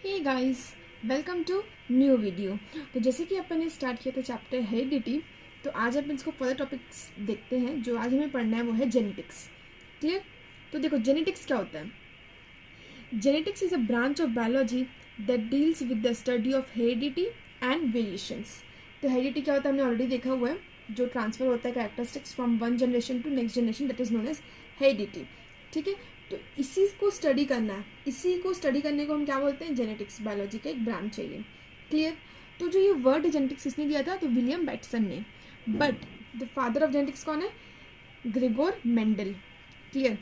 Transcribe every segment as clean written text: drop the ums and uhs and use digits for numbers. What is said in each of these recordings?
Hey guys, welcome to new video. तो जैसे कि अपन ने स्टार्ट किया था चैप्टर हेरिडिटी, तो आज अपन इसको फर्दर टॉपिक्स देखते हैं। जो आज हमें पढ़ना है वो है जेनेटिक्स। क्लियर? तो देखो जेनेटिक्स क्या होता है। Genetics is a branch of biology that deals with the study of heredity and variations. तो हेरिडिटी क्या होता है हमने ऑलरेडी देखा हुआ है, जो ट्रांसफर होता है characteristics from one generation to next generation, that is known as heredity. ठीक है, तो इसी को स्टडी करना है। इसी को स्टडी करने को हम क्या बोलते हैं, जेनेटिक्स। बायोलॉजी का एक ब्रांच है ये। क्लियर? तो जो ये वर्ड जेनेटिक्स किसने दिया था, तो विलियम बैटसन ने। But the father of genetics कौन है, ग्रेगोर मेंडल। क्लियर?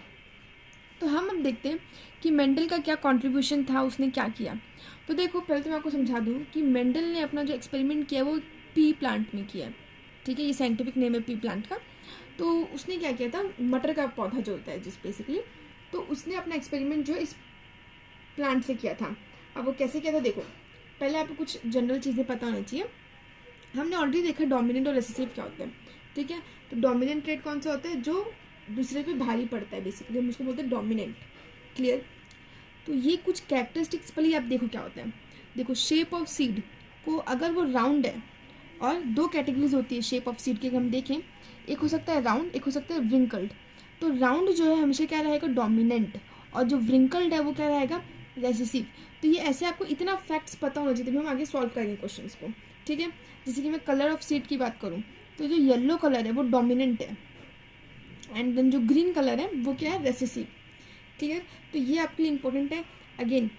तो हम अब देखते हैं कि मेंडल का क्या कंट्रीब्यूशन था, उसने क्या किया। तो देखो पहले तो मैं आपको समझा दूँ कि मेंडल ने अपना जो एक्सपेरिमेंट किया वो पी प्लांट में किया। ठीक है, ये साइंटिफिक नेम है पी प्लांट का। तो उसने क्या किया था, मटर का पौधा जो होता है जिस बेसिकली, तो उसने अपना एक्सपेरिमेंट जो इस प्लांट से किया था। अब वो कैसे किया था देखो, पहले आपको कुछ जनरल चीज़ें पता होनी चाहिए। हमने ऑलरेडी देखा डोमिनेंट और रिसेसिव क्या होता है। ठीक है, तो डोमिनेंट ट्रेट कौन सा होता है, जो दूसरे पे भारी पड़ता है, बेसिकली हम उसको बोलते हैं डोमिनेंट। क्लियर? तो ये कुछ कैरेक्टरिस्टिक्स पहले आप देखो क्या होता है। देखो शेप ऑफ सीड को, अगर वो राउंड है, और दो कैटेगरीज होती है शेप ऑफ सीड की, अगर हम देखें, एक हो सकता है राउंड, एक हो सकता है व्रिंकल्ड। तो राउंड जो है हमेशा क्या रहेगा, डोमिनेंट, और जो व्रिंकल्ड है वो क्या रहेगा, रेसेसिव। तो ये ऐसे आपको इतना फैक्ट्स पता होना चाहिए, तभी हम आगे सॉल्व करेंगे क्वेश्चंस को। ठीक है, जैसे कि मैं कलर ऑफ सीड की बात करूँ, तो जो येलो कलर है वो डोमिनेंट है, एंड देन जो ग्रीन कलर है वो क्या है, रेसेसिव। क्लियर? तो ये आपके लिए इंपॉर्टेंट है। अगेन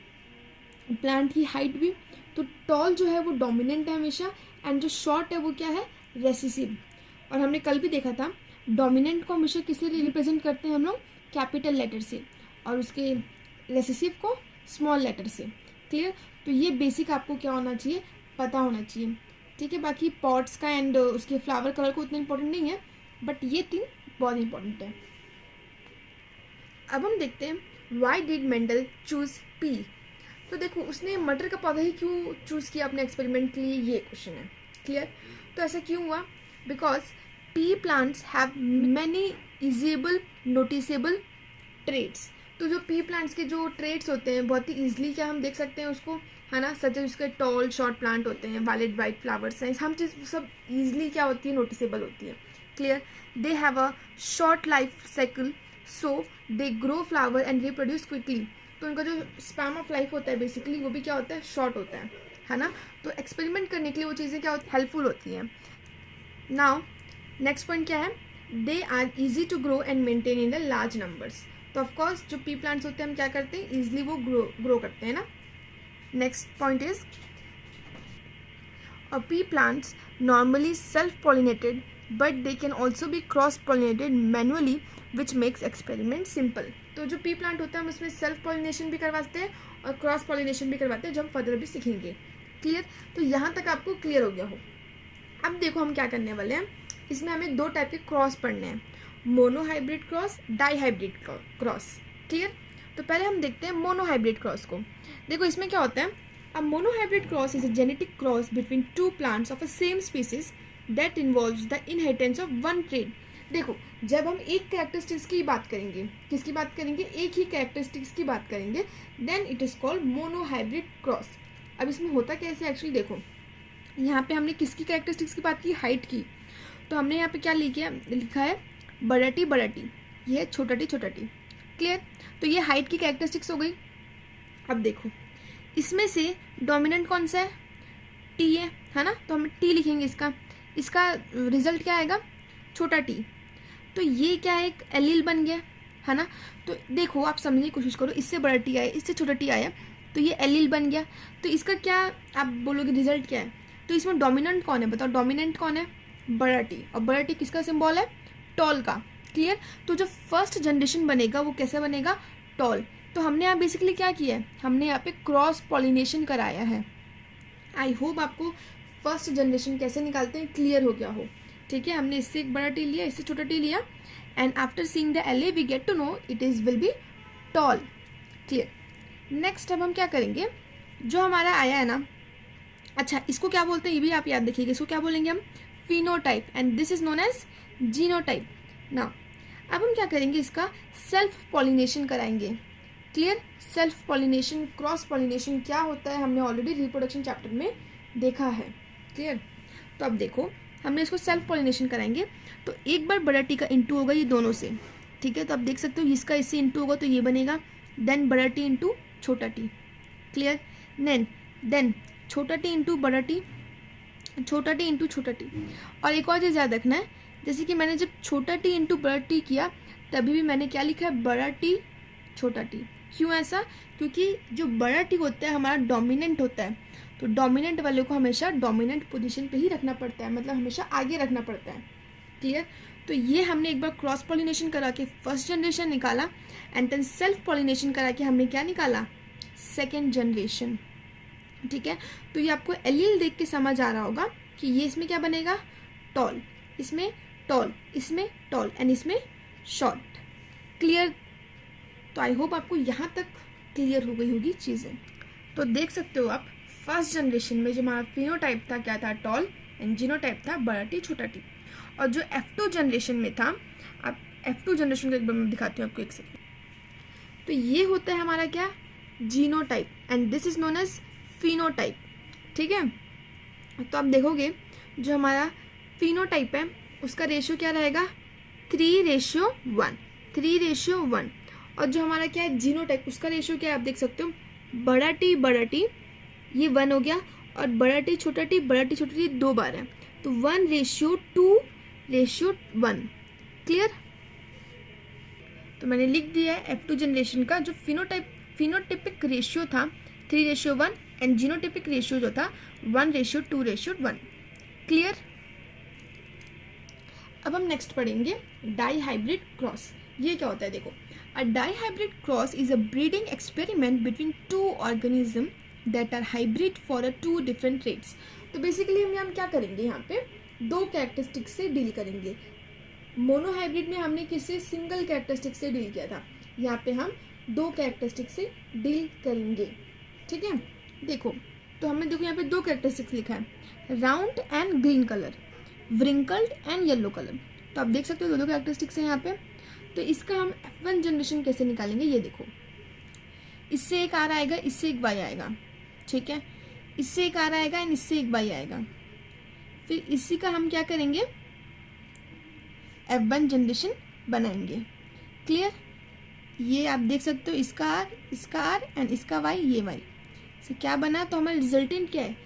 प्लांट की हाइट भी, तो टॉल जो है वो डोमिनेंट है हमेशा, एंड जो शॉर्ट है वो क्या है, रेसेसिव। और हमने कल भी देखा था डोमिनेंट को हमेशा किससे रिप्रेजेंट करते हैं हम लोग, कैपिटल लेटर से, और उसके रेसेसिव को स्मॉल लेटर से। क्लियर? तो ये बेसिक आपको क्या होना चाहिए, पता होना चाहिए। ठीक है, बाकी पॉट्स का एंड उसके फ्लावर कलर को उतना इंपॉर्टेंट नहीं है, बट ये तीन बहुत इंपॉर्टेंट है। अब हम देखते हैं why did Mendel choose P. तो देखो उसने मटर का पौधा ही क्यों चूज़ किया अपने एक्सपेरिमेंट के लिए, ये क्वेश्चन है। क्लियर? तो ऐसा क्यों हुआ, because pea plants have many easily noticeable traits. तो जो पी प्लांट्स के जो ट्रेड्स होते हैं बहुत ही ईजिली क्या हम देख सकते हैं उसको, है ना, सच उसके टॉल शॉर्ट प्लांट होते हैं, वायलेट वाइट फ्लावर्स हैं, हम चीज़ सब ईजिली क्या होती है, नोटिसेबल होती है। Clear? They have a short life cycle, so they grow flower and reproduce quickly. तो उनका जो स्पैम ऑफ लाइफ होता है बेसिकली वो भी क्या होता है, शॉर्ट होता है ना। तो एक्सपेरिमेंट करने के लिए वो चीज़ें क्या होती, हेल्पफुल होती हैं। नाउ नेक्स्ट पॉइंट क्या है, they are easy to grow and maintain in the large numbers. तो ऑफकोर्स जो पी प्लांट्स होते हैं हम क्या करते हैं, ईजिली वो ग्रो करते हैं ना। Next point is P plants normally self pollinated, but they can also be cross pollinated manually, which makes experiment simple. तो जो पी प्लांट होता है हम उसमें सेल्फ पॉलिनेशन भी करवाते हैं और क्रॉस पॉलिनेशन भी करवाते हैं, जो हम फर्दर भी सीखेंगे। क्लियर? तो यहाँ तक आपको क्लियर हो गया हो। अब देखो हम क्या करने वाले हैं, इसमें हमें दो टाइप के क्रॉस पढ़ने हैं, monohybrid cross, dihybrid cross. Clear? तो पहले हम देखते हैं मोनोहाइब्रिड क्रॉस को। देखो इसमें क्या होता है, a monohybrid cross is a genetic cross between two plants of a same species that involves the inheritance of one trait. देखो जब हम एक कैरेक्टरिस्टिक्स की बात करेंगे, किसकी बात करेंगे, एक ही कैरेक्टरिस्टिक्स की बात करेंगे, then it is called monohybrid cross. अब इसमें होता कैसे, एक्चुअली देखो यहाँ पे हमने किसकी कैरेक्टरिस्टिक्स की बात की, हाइट की। तो हमने यहाँ पे क्या लिखा है, बड़ा टी, ये है छोटा टी। क्लियर? तो ये हाइट की कैरेक्टरिस्टिक्स हो गई। अब देखो इसमें से डोमिनेंट कौन सा है, टी है ना, तो हम टी लिखेंगे, इसका रिजल्ट क्या आएगा, छोटा टी। तो ये क्या है, एक एलील बन गया, है ना। तो देखो आप समझने की कोशिश करो, इससे बड़ा टी आया, इससे छोटा टी आया, तो ये एलील बन गया। तो इसका क्या आप बोलोगे, रिजल्ट क्या है। तो इसमें डोमिनेंट कौन है, बताओ डोमिनेंट कौन है, बड़ा टी। और बड़ा टी किसका सिंबल है, टॉल का। क्लियर? तो जो फर्स्ट जनरेशन बनेगा वो कैसे बनेगा, टॉल। तो हमने यहाँ बेसिकली क्या किया है, हमने यहाँ पे क्रॉस पॉलिनेशन कराया है। आई होप आपको फर्स्ट जनरेशन कैसे निकालते हैं क्लियर हो गया हो। ठीक है, हमने इससे एक बड़ा टी लिया, इससे छोटा टी लिया, and after seeing the allele we get to know it is will be tall. Clear? Next अब हम क्या करेंगे, जो हमारा आया है ना, अच्छा इसको क्या बोलते हैं ये भी आप याद रखिएगा, इसको क्या बोलेंगे हम, phenotype, and this is known as genotype. ना अब हम क्या करेंगे, इसका सेल्फ पॉलिनेशन कराएंगे। Clear. Self pollination, cross pollination क्या होता है हमने ऑलरेडी रिप्रोडक्शन चैप्टर में देखा है। क्लियर। तो अब देखो हमने इसको सेल्फ पॉलिनेशन कराएंगे तो एक बार बड़ा टी का इंटू होगा ये दोनों से, ठीक है। तो आप देख सकते हो इसका इससे इंटू होगा तो ये बनेगा, देन बड़ा टी इंटू छोटा टी। क्लियर। देन छोटा टी इंटू बड़ा टी, छोटा टी इंटू छोटा टी। और एक और चीज़ याद रखना है, जैसे कि मैंने जब छोटा टी इंटू बड़ा टी किया तभी भी मैंने क्या लिखा है, बड़ा टी छोटा टी। क्यों ऐसा? क्योंकि जो बड़ा टी होता है हमारा डोमिनेंट होता है, तो डोमिनेंट वाले को हमेशा डोमिनेंट पोजीशन पे ही रखना पड़ता है, मतलब हमेशा आगे रखना पड़ता है। क्लियर। तो ये हमने एक बार क्रॉस पॉलिनेशन करा के फर्स्ट जनरेशन निकाला एंड देन सेल्फ पॉलिनेशन करा के हमने क्या निकाला, सेकेंड जनरेशन। ठीक है। तो ये आपको एलील देख के समझ आ रहा होगा कि ये इसमें क्या बनेगा, टॉल, इसमें टॉल, इसमें टॉल एंड इसमें शॉर्ट। क्लियर। तो आई होप आपको यहाँ तक क्लियर हो गई होगी चीज़ें। तो देख सकते हो आप फर्स्ट जनरेशन में जो हमारा फिनोटाइप था क्या था, टॉल, एंड जीनोटाइप था बड़ा टी छोटा टी। और जो F2 जनरेशन में था, अब F2 जनरेशन को एक बार मैं दिखाती हूँ आपको, एक सेकंड। तो ये होता है हमारा क्या, genotype, and this is known as phenotype. ठीक है। तो आप देखोगे जो हमारा फिनोटाइप है उसका रेशियो क्या रहेगा, 3:1, 3:1। और जो हमारा क्या है जीनोटाइप, उसका रेशियो क्या है आप देख सकते हो, बड़ा टी ये 1 हो गया, और बड़ा टी छोटा टी, बड़ा टी छोटा टी 2 बार है, तो 1:2:1। क्लियर। तो मैंने लिख दिया है F2 जनरेशन का जो फिनोटाइपिक रेशियो था 3:1 एंड जीनोटाइपिक रेशियो जो था 1:2:1। क्लियर। अब हम नेक्स्ट पढ़ेंगे डाई हाइब्रिड क्रॉस। ये क्या होता है देखो, a dihybrid cross is a breeding experiment between 2 organism that are hybrid for a 2 different traits. तो बेसिकली हम क्या करेंगे, यहाँ पे 2 कैरेक्टरिस्टिक्स से डील करेंगे। मोनो हाइब्रिड में हमने किससे, सिंगल कैरेक्टरिस्टिक से डील किया था, यहाँ पे हम 2 कैरेक्टरिस्टिक से डील करेंगे। ठीक है। देखो तो हमने देखो यहाँ पे 2 कैरेक्टरिस्टिक्स लिखा है, round and green colour, wrinkled and yellow colour. तो आप देख सकते हो 2 कैरेक्टरिस्टिक्स हैं यहाँ पे। तो इसका हम F1 जनरेशन कैसे निकालेंगे, ये देखो, इससे एक आर आएगा, इससे एक वाई आएगा। ठीक है। इससे एक आर आएगा एंड इससे एक वाई आएगा। फिर इसी का हम क्या करेंगे, F1 जनरेशन बनाएंगे। क्लियर। ये आप देख सकते हो इसका आर एंड इसका वाई, ये वाई से क्या बना, तो हमारा रिजल्टेंट क्या है,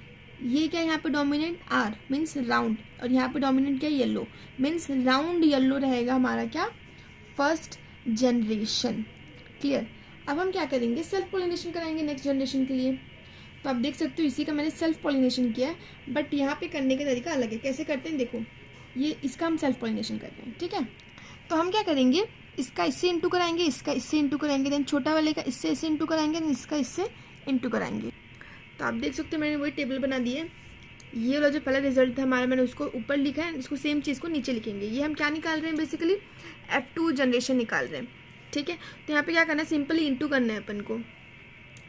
ये क्या है यहाँ पे डोमिनेंट आर मीन्स राउंड, और यहाँ पे डोमिनेंट क्या है, येलो मीन्स राउंड येलो रहेगा हमारा क्या, फर्स्ट जनरेशन। क्लियर। अब हम क्या करेंगे, सेल्फ पॉलिनेशन कराएंगे नेक्स्ट जनरेशन के लिए। तो आप देख सकते हो इसी का मैंने सेल्फ पॉलिनेशन किया है, बट यहाँ पे करने का तरीका अलग है। कैसे करते हैं देखो, ये इसका हम सेल्फ पॉलिनेशन कर रहे हैं। ठीक है। तो हम क्या करेंगे, इसका इससे इंटू कराएंगे, इसका इससे इंटू कराएंगे, देन छोटा वाले का इससे इससे इंटू कराएंगे, देन इसका इससे इंटू कराएंगे। तो आप देख सकते हो मैंने वही टेबल बना दी है। ये वाला जो पहला रिजल्ट था हमारा, मैंने उसको ऊपर लिखा है, इसको सेम चीज़ को नीचे लिखेंगे। ये हम क्या निकाल रहे हैं, बेसिकली F2 जनरेशन निकाल रहे हैं। ठीक है। तो यहाँ पे क्या करना है, सिंपली इंटू करना है अपन को,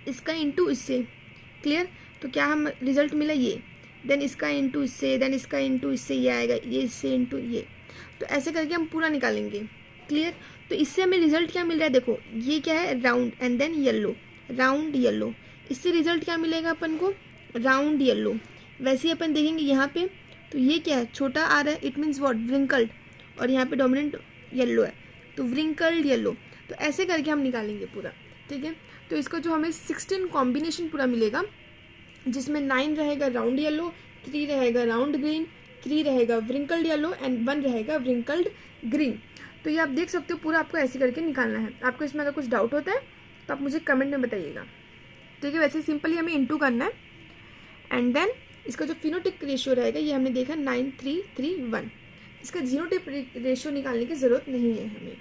इसका इंटू इससे। क्लियर। तो क्या हम रिजल्ट मिला ये, देन इसका इंटू इससे, देन इसका इंटू इससे, ये आएगा, ये इससे इंटू ये। तो ऐसे करके हम पूरा निकालेंगे। क्लियर। तो इससे हमें रिजल्ट क्या मिल रहा है देखो, ये क्या है, round and then yellow, round yellow. इससे रिजल्ट क्या मिलेगा अपन को, राउंड येलो। वैसे ही अपन देखेंगे यहाँ पे, तो ये क्या है, छोटा आ रहा है, इट मीन्स व्हाट, व्रिंकल्ड, और यहाँ पे डोमिनेंट येलो है, तो व्रिंकल्ड येलो। तो ऐसे करके हम निकालेंगे पूरा। ठीक है। तो इसका जो हमें 16 कॉम्बिनेशन पूरा मिलेगा, जिसमें 9 रहेगा राउंड येलो, 3 रहेगा राउंड ग्रीन, 3 रहेगा व्रिंकल्ड येलो एंड 1 रहेगा व्रिंकल्ड ग्रीन। तो ये आप देख सकते हो पूरा आपको ऐसे करके निकालना है। आपको इसमें अगर कुछ डाउट होता है तो आप मुझे कमेंट में बताइएगा। ठीक है। वैसे सिंपली हमें इंटू करना है एंड देन इसका जो फिनोटाइप रेशियो रहेगा ये हमने देखा 9:3:1। इसका जीनोटाइप रेशियो निकालने की ज़रूरत नहीं है हमें।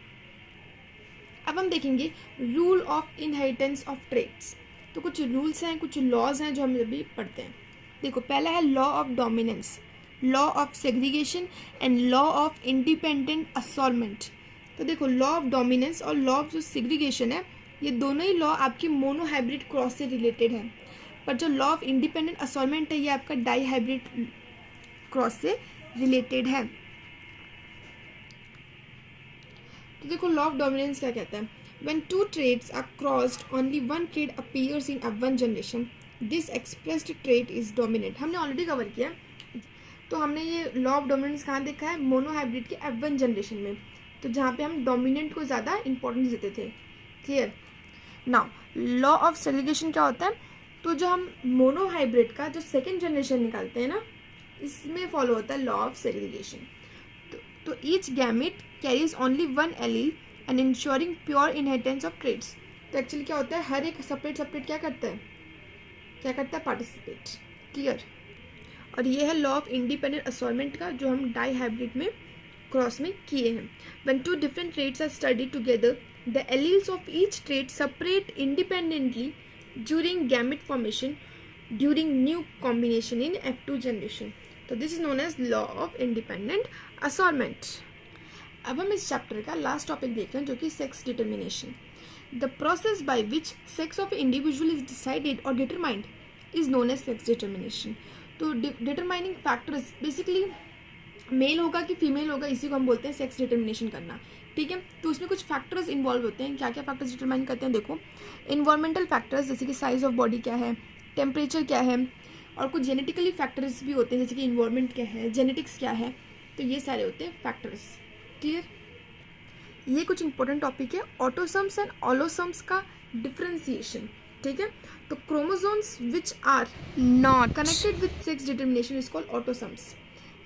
अब हम देखेंगे rule of inheritance of traits. तो कुछ रूल्स हैं, कुछ लॉज हैं जो हम अभी पढ़ते हैं। देखो पहला है law of dominance, law of segregation and law of independent assortment. तो देखो लॉ ऑफ डोमिनेंस और लॉ ऑफ जो सेग्रीगेशन है, ये दोनों ही लॉ आपकी मोनो हाइब्रिड क्रॉस से रिलेटेड है, पर जो लॉ ऑफ इंडिपेंडेंट असॉल्टमेंट है ये आपका डाई हाइब्रिड क्रॉस से रिलेटेड है। तो देखो लॉ ऑफ डोमिनेंस क्या कहता है, When two traits are crossed, only one trait appears in one generation. This expressed trait is dominant. हमने ऑलरेडी कवर किया, तो हमने ये लॉ ऑफ डोमिनेंस कहाँ देखा है, मोनोहाइब्रिड के F1 जनरेशन में, तो जहाँ पे हम डोमिनेंट को ज़्यादा इंपॉर्टेंस देते थे. Clear. Now law of segregation क्या होता है, तो जो हम मोनोहाइब्रिड का जो सेकेंड जनरेशन निकालते हैं ना, इसमें फॉलो होता है लॉ ऑफ सेग्रीगेशन. तो each gamete carries only one allele and ensuring pure inheritance of traits. तो एक्चुअली क्या होता है, हर एक सेपरेट क्या करता है पार्टिसिपेट. क्लियर. और ये है लॉ ऑफ इंडिपेंडेंट असॉर्टमेंट का, जो हम डाई हाइब्रिड में क्रॉस में किए हैं. When two different traits are studied together, the alleles of each trait separate independently during gamete formation during new combination in F2 generation. तो this is known as law of independent assortment. अब हम इस chapter का last topic देख रहे हैं, जो कि sex determination. The process by which sex of individual is decided और determined is known as sex determination. तो डिटरमाइनिंग फैक्टर्स बेसिकली मेल होगा कि फीमेल होगा, इसी को हम बोलते हैं सेक्स डिटर्मिनेशन करना. ठीक है. तो उसमें कुछ फैक्टर्स इन्वॉल्व होते हैं. क्या क्या फैक्टर्स डिटरमाइन करते हैं, देखो. इन्वायरमेंटल फैक्टर्स, जैसे कि साइज ऑफ बॉडी क्या है, टेम्परेचर क्या है, और कुछ जेनेटिकली फैक्टर्स भी होते हैं, जैसे कि इन्वायरमेंट क्या है, जेनेटिक्स क्या है. तो ये सारे होते हैं फैक्टर्स. क्लियर. ये कुछ इंपॉर्टेंट टॉपिक है. ऑटोसम्स एंड ऑलोसम्स का डिफ्रेंसिएशन. ठीक है. तो chromosomes which are not connected with sex determination is called autosomes,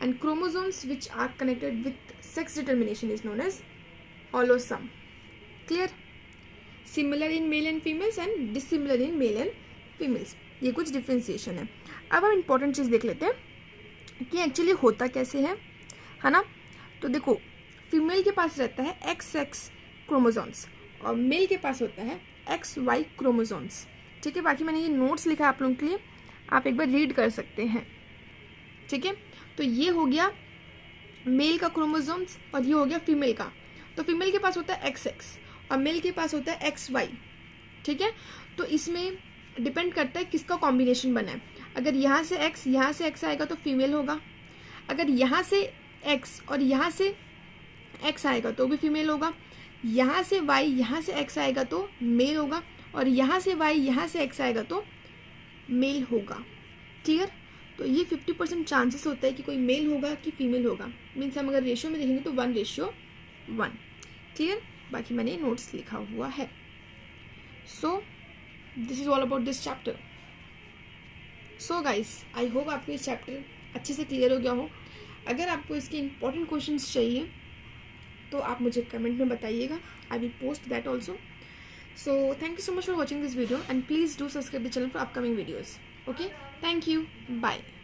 and chromosomes which are connected with sex determination is known as allosome. Clear. Similar in male and females and dissimilar in male and females. ये कुछ differentiation है. अब हम important चीज़ देख लेते हैं कि actually होता कैसे है ना. तो देखो, फीमेल के पास रहता है XX क्रोमोसोम्स और मेल के पास होता है XY क्रोमोसोम्स. ठीक है. बाकी मैंने ये नोट्स लिखा है आप लोगों के लिए, आप एक बार रीड कर सकते हैं. ठीक है. तो ये हो गया मेल का क्रोमोसोम्स और ये हो गया फीमेल का. तो फीमेल के पास होता है XX और मेल के पास होता है XY. ठीक है. तो इसमें डिपेंड करता है किसका कॉम्बिनेशन बना है. अगर यहाँ से X आएगा तो फीमेल होगा. अगर यहाँ से X और यहाँ से X आएगा तो भी फीमेल होगा. यहाँ से Y यहाँ से X आएगा तो मेल होगा. और यहाँ से Y यहाँ से X आएगा तो मेल होगा. क्लियर. तो ये 50% चांसेस होता है कि कोई मेल होगा कि फीमेल होगा. मीन्स हम अगर रेशियो में देखेंगे तो 1:1. क्लियर. बाकी मैंने नोट्स लिखा हुआ है. So this is all about this chapter. So guys, I hope आपको ये चैप्टर अच्छे से क्लियर हो गया हो. अगर आपको इसके इंपॉर्टेंट क्वेश्चंस चाहिए तो आप मुझे कमेंट में बताइएगा. I will post that also. So thank you so much for watching this video, and please do subscribe the channel for upcoming videos. Okay, thank you, bye.